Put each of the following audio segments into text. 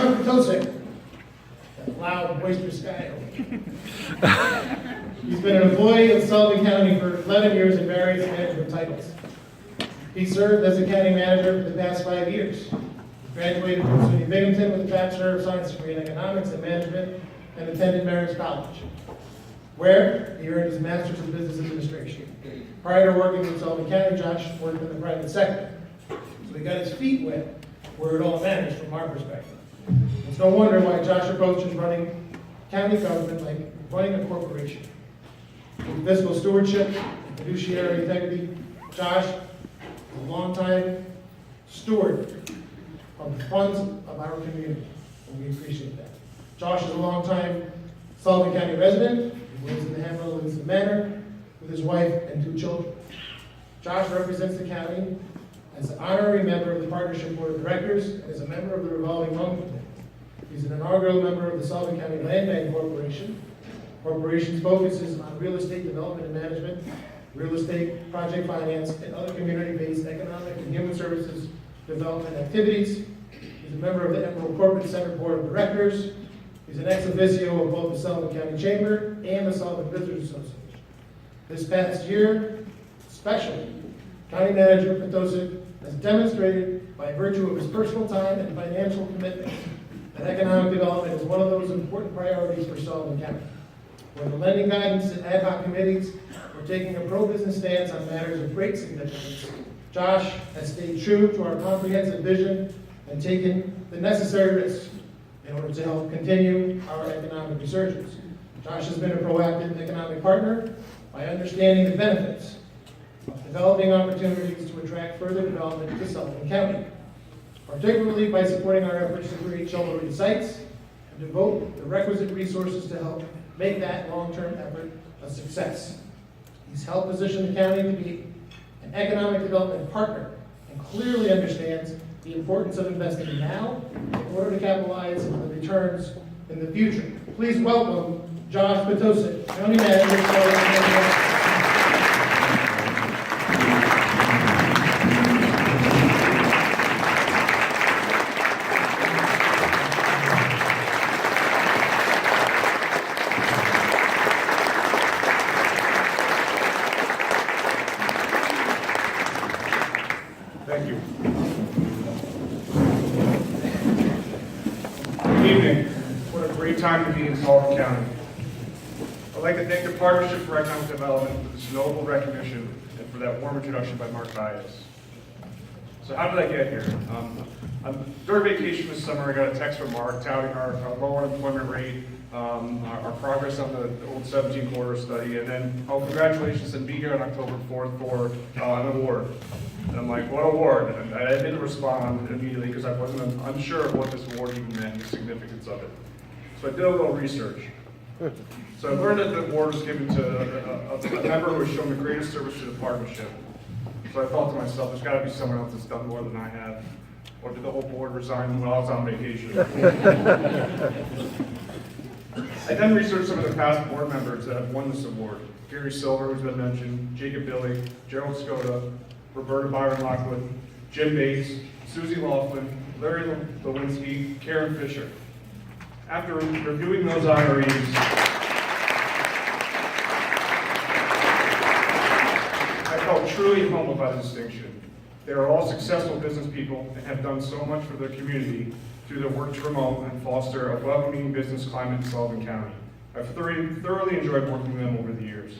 Potosek, that loud, boisterous guy. He's been an employee of Sullivan County for 11 years in various management titles. He served as a county manager for the past 5 years. He graduated from SUNY Binghamton with a Bachelor of Science degree in Economics and Management and attended Marist College, where he earned his Master's in Business Administration. Prior to working with Sullivan County, Josh worked in the private sector. So he got his feet wet where it all managed from our perspective. It's no wonder why Josh approaches running county government like running a corporation. With fiscal stewardship and fiduciary integrity, Josh is a longtime steward of the funds of our community, and we appreciate that. Josh is a longtime Sullivan County resident. He lives in the Hamlet Livingston Manor with his wife and 2 children. Josh represents the county as an honorary member of the Partnership Board of Directors and is a member of the Revolving Loan Committee. He's an inaugural member of the Sullivan County Land Bank Corporation. The corporation's focus is on real estate development and management, real estate, project finance, and other community-based economic and human services development activities. He's a member of the Emerald Corporate Center Board of Directors. He's an ex officio of both the Sullivan County Chamber and the Sullivan Visitors Association. This past year, especially, County Manager Potosek has demonstrated by virtue of his personal time and financial commitment that economic development is one of those important priorities for Sullivan County. Whether lending guidance and ad hoc committees or taking a pro-business stance on matters of great significance, Josh has stayed true to our comprehensive vision and taken the necessary risks in order to help continue our economic resurgence. Josh has been a proactive economic partner by understanding the benefits of developing opportunities to attract further development to Sullivan County, particularly by supporting our efforts to create shovel-ready sites and devote the requisite resources to help make that long-term effort a success. He's helped position the county to be an economic development partner and clearly understands the importance of investing now in order to capitalize on the returns in the future. Please welcome Josh Potosek, County Manager of Sullivan County. Thank you. Good evening. What a great time to be in Sullivan County. I'd like to thank the Partnership for Economic Development for this noble recognition and for that warm introduction by Mark Bias. So how did I get here? During vacation this summer, I got a text from Mark touting our low unemployment rate, our progress on the old 17 quarter study, and then, congratulations, and be here on October 4th for an award. And I'm like, what award? And I didn't respond immediately because I wasn't unsure of what this award even meant and the significance of it. So I did a little research. So I learned that the award was given to a member who has shown the greatest service to the partnership. So I thought to myself, there's got to be someone else that's done more than I have. Or did the whole board resign while I was on vacation? I then researched some of the past board members that have won this award. Gary Silver, who's been mentioned, Jacob Billy, Gerald Skoda, Roberta Byron Lockwood, Jim Bates, Susie Laughlin, Larry Lewinsky, Karen Fisher. After reviewing those honorees, I felt truly humbled by the distinction. They are all successful business people and have done so much for their community through their work to promote and foster a welcoming business climate in Sullivan County. I've thoroughly enjoyed working with them over the years.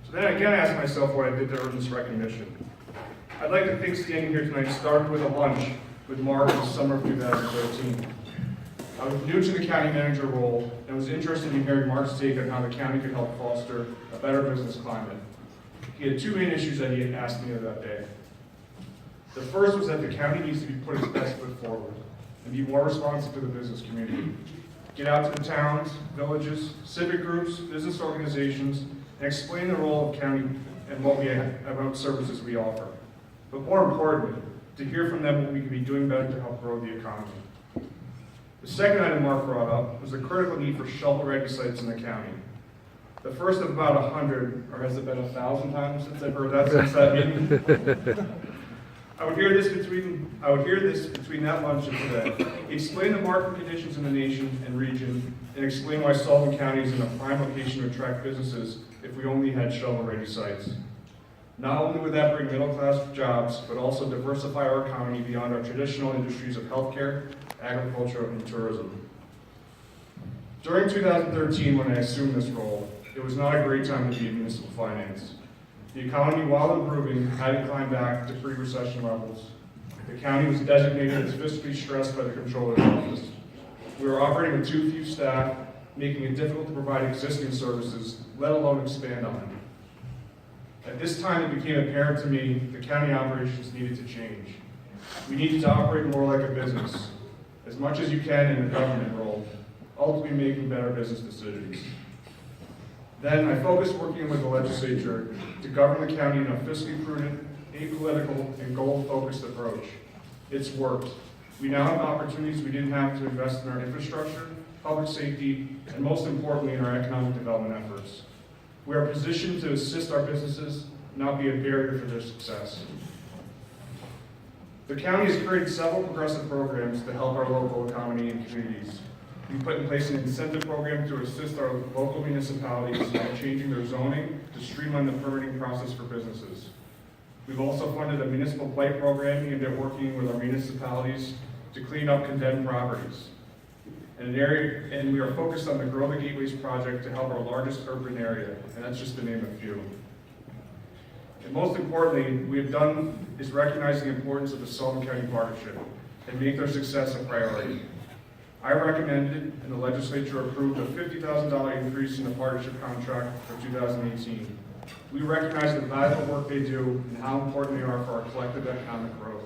So then I again asked myself what I did to earn this recognition. I'd like to think standing here tonight started with a lunch with Mark in the summer of 2013. I was new to the county manager role and was interested in hearing Mark's take on how the county could help foster a better business climate. He had 2 main issues that he had asked me that day. The first was that the county needs to be putting its best foot forward and be more responsive to the business community. Get out to the towns, villages, civic groups, business organizations, and explain the role of county and what services we offer. But more importantly, to hear from them what we can be doing better to help grow the economy. The second item Mark brought up was the critical need for shovel-ready sites in the county. The first of about 100, or has it been 1,000 times since I've heard that since that meeting? I would hear this between that lunch and today. He explained the market conditions in the nation and region, and explained why Sullivan County is in a prime location to attract businesses if we only had shovel-ready sites. Not only would that bring middle-class jobs, but also diversify our economy beyond our traditional industries of healthcare, agriculture, and tourism. During 2013, when I assumed this role, it was not a great time to be in municipal finance. The economy, while improving, had to climb back to pre-recession levels. The county was designated as fiscally stressed by the Comptroller's Office. We were operating with too few staff, making it difficult to provide existing services, let alone expand on them. At this time, it became apparent to me the county operations needed to change. We needed to operate more like a business, as much as you can in a government role, ultimately making better business decisions. Then I focused working with the legislature to govern the county in a fiscally prudent, apolitical, and goal-focused approach. It's worked. We now have opportunities we didn't have to invest in our infrastructure, public safety, and most importantly, in our economic development efforts. We are positioned to assist our businesses, not be a barrier for their success. The county has created several progressive programs to help our local economy and communities. We put in place an incentive program to assist our local municipalities in changing their zoning to streamline the permitting process for businesses. We've also funded a municipal blight program aimed at working with our municipalities to clean up condemned properties. And we are focused on the Grow the Gateways project to help our largest urban area, and that's just to name a few. And most importantly, we have done is recognize the importance of the Sullivan County Partnership and make their success a priority. I recommended and the legislature approved a $50,000 increase in the partnership contract for 2018. We recognize the valuable work they do and how important they are for our collective economic growth.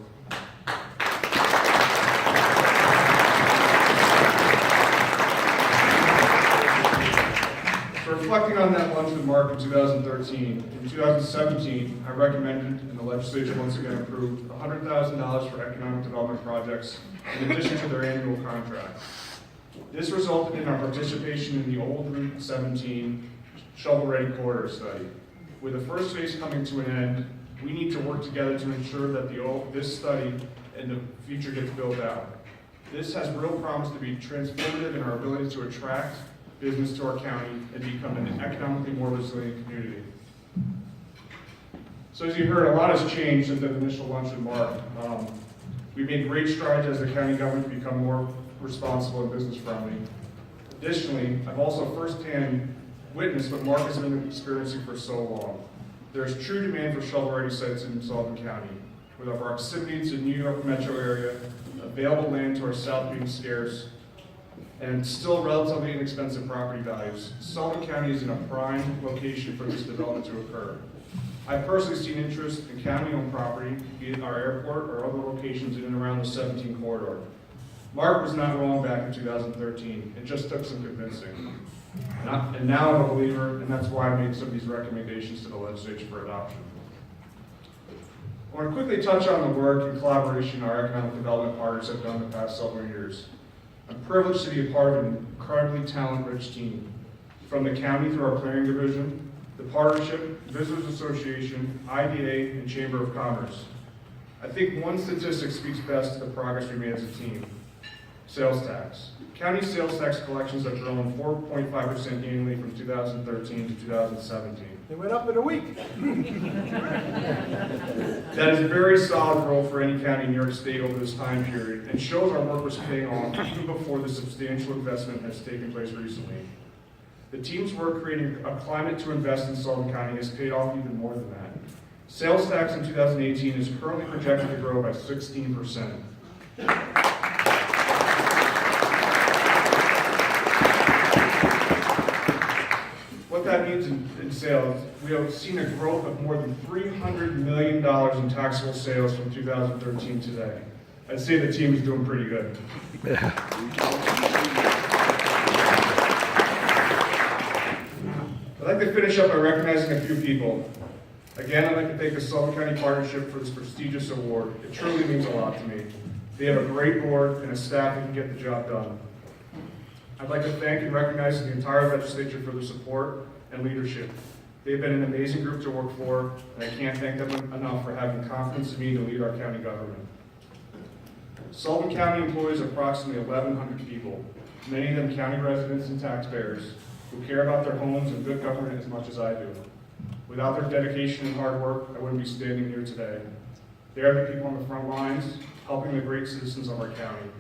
So reflecting on that lunch with Mark in 2013, in 2017, I recommended and the legislature once again approved $100,000 for economic development projects in addition to their annual contract. This resulted in our participation in the old Route 17 shovel-ready corridor study. With the first phase coming to an end, we need to work together to ensure that this study in the future gets built out. This has real promise to be transformative in our ability to attract business to our county and become an economically more resilient community. So as you heard, a lot has changed since the initial lunch with Mark. We've made great strides as the county government to become more responsible and business friendly. Additionally, I've also firsthand witnessed what Mark has been experiencing for so long. There's true demand for shovel-ready sites in Sullivan County. With our proximity to the New York metro area, available land to our south being scarce, and still relatively inexpensive property values, Sullivan County is in a prime location for this development to occur. I've personally seen interest in county-owned property, be it our airport or other locations in and around the 17 corridor. Mark was not wrong back in 2013. It just took some convincing. And now I'm a believer, and that's why I made some of these recommendations to the legislature for adoption. I want to quickly touch on the work and collaboration our economic development partners have done the past several years. I'm privileged to be a part of an incredibly talent-rich team. From the county through our clearing division, the partnership, Visitors Association, IDA, and Chamber of Commerce. I think one statistic speaks best to the progress we made as a team. Sales tax. County sales tax collections have grown 4.5% annually from 2013 to 2017. They went up in a week. That is a very solid growth for any county in New York State over this time period and shows our work was paying off even before the substantial investment has taken place recently. The team's work creating a climate to invest in Sullivan County has paid off even more than that. Sales tax in 2018 is currently projected to grow by 16%. What that means in sales, we have seen a growth of more than $300 million in taxable sales from 2013 to today. I'd say the team is doing pretty good. I'd like to finish up by recognizing a few people. Again, I'd like to thank the Sullivan County Partnership for this prestigious award. It truly means a lot to me. They have a great board and a staff that can get the job done. I'd like to thank and recognize the entire legislature for their support and leadership. They've been an amazing group to work for, and I can't thank them enough for having confidence in me to lead our county government. Sullivan County employs approximately 1,100 people, many of them county residents and taxpayers who care about their homes and good government as much as I do. Without their dedication and hard work, I wouldn't be standing here today. They are the people on the front lines, helping the great citizens of our county.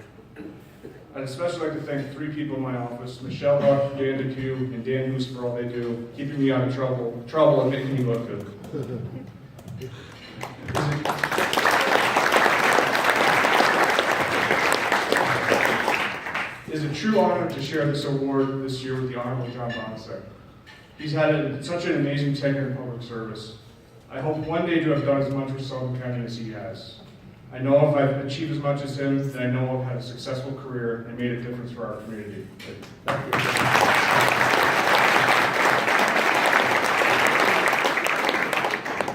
I'd especially like to thank 3 people in my office, Michelle Huck, Dan DePew, and Dan Moose for all they do, keeping me out of trouble and making me look good. It is a true honor to share this award this year with the Honorable John Potosek. He's had such an amazing tenure in public service. I hope one day to have done as much for Sullivan County as he has. I know if I've achieved as much as him, then I know I've had a successful career and made a difference for our community. Thank you.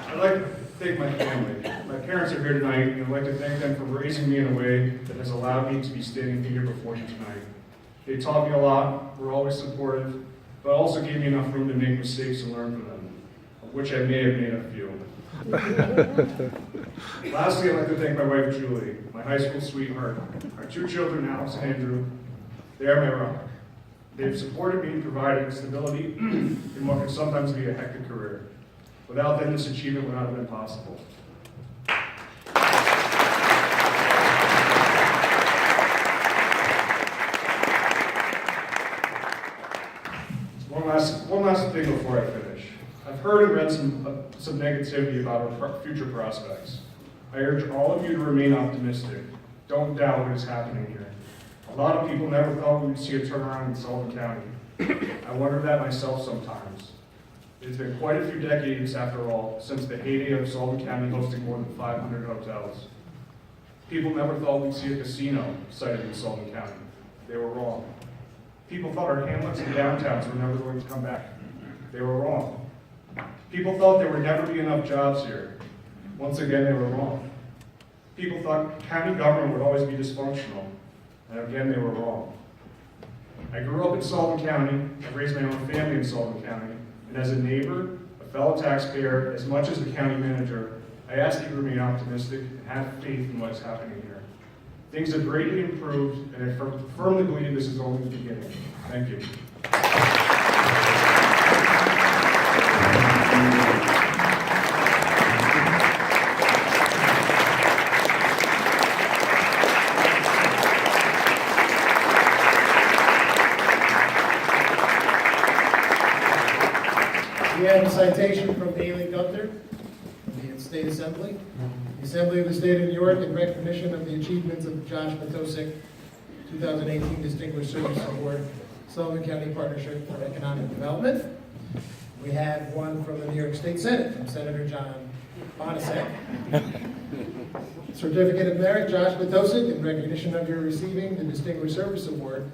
I'd like to thank my family. My parents are here tonight, and I'd like to thank them for raising me in a way that has allowed me to be standing here before you tonight. They taught me a lot, were always supportive, but also gave me enough room to make mistakes and learn from them, of which I may have made a few. Lastly, I'd like to thank my wife, Julie, my high school sweetheart, our 2 children, Alex and Andrew. They are my rock. They've supported me and provided stability in what can sometimes be a hectic career. Without them, this achievement would not have been possible. One last thing before I finish. I've heard and read some negativity about our future prospects. I urge all of you to remain optimistic. Don't doubt what is happening here. A lot of people never thought we would see a turnaround in Sullivan County. I wonder that myself sometimes. It's been quite a few decades, after all, since the heyday of Sullivan County hosting more than 500 hotels. People never thought we'd see a casino sited in Sullivan County. They were wrong. People thought our hamlets and downtowns were never going to come back. They were wrong. People thought there would never be enough jobs here. Once again, they were wrong. People thought county government would always be dysfunctional. And again, they were wrong. I grew up in Sullivan County. I've raised my own family in Sullivan County. And as a neighbor, a fellow taxpayer, as much as the county manager, I ask you to remain optimistic and have faith in what's happening here. Things have greatly improved, and I firmly believe this is only the beginning. Thank you. We have a citation from Haley Gunther from the State Assembly. The Assembly of the State of New York, in recognition of the achievements of Josh Potosek, 2018 Distinguished Service Award, Sullivan County Partnership for Economic Development. We have one from the New York State Senate, from Senator John Potosek. Certificate of Merit, Josh Potosek, in recognition of your receiving the Distinguished Service Award,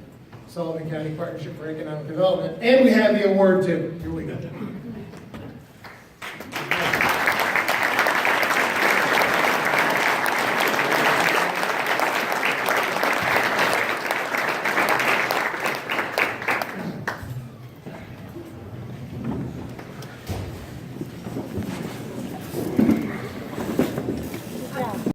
Sullivan County Partnership for Economic Development. And we have the award too. Here we go.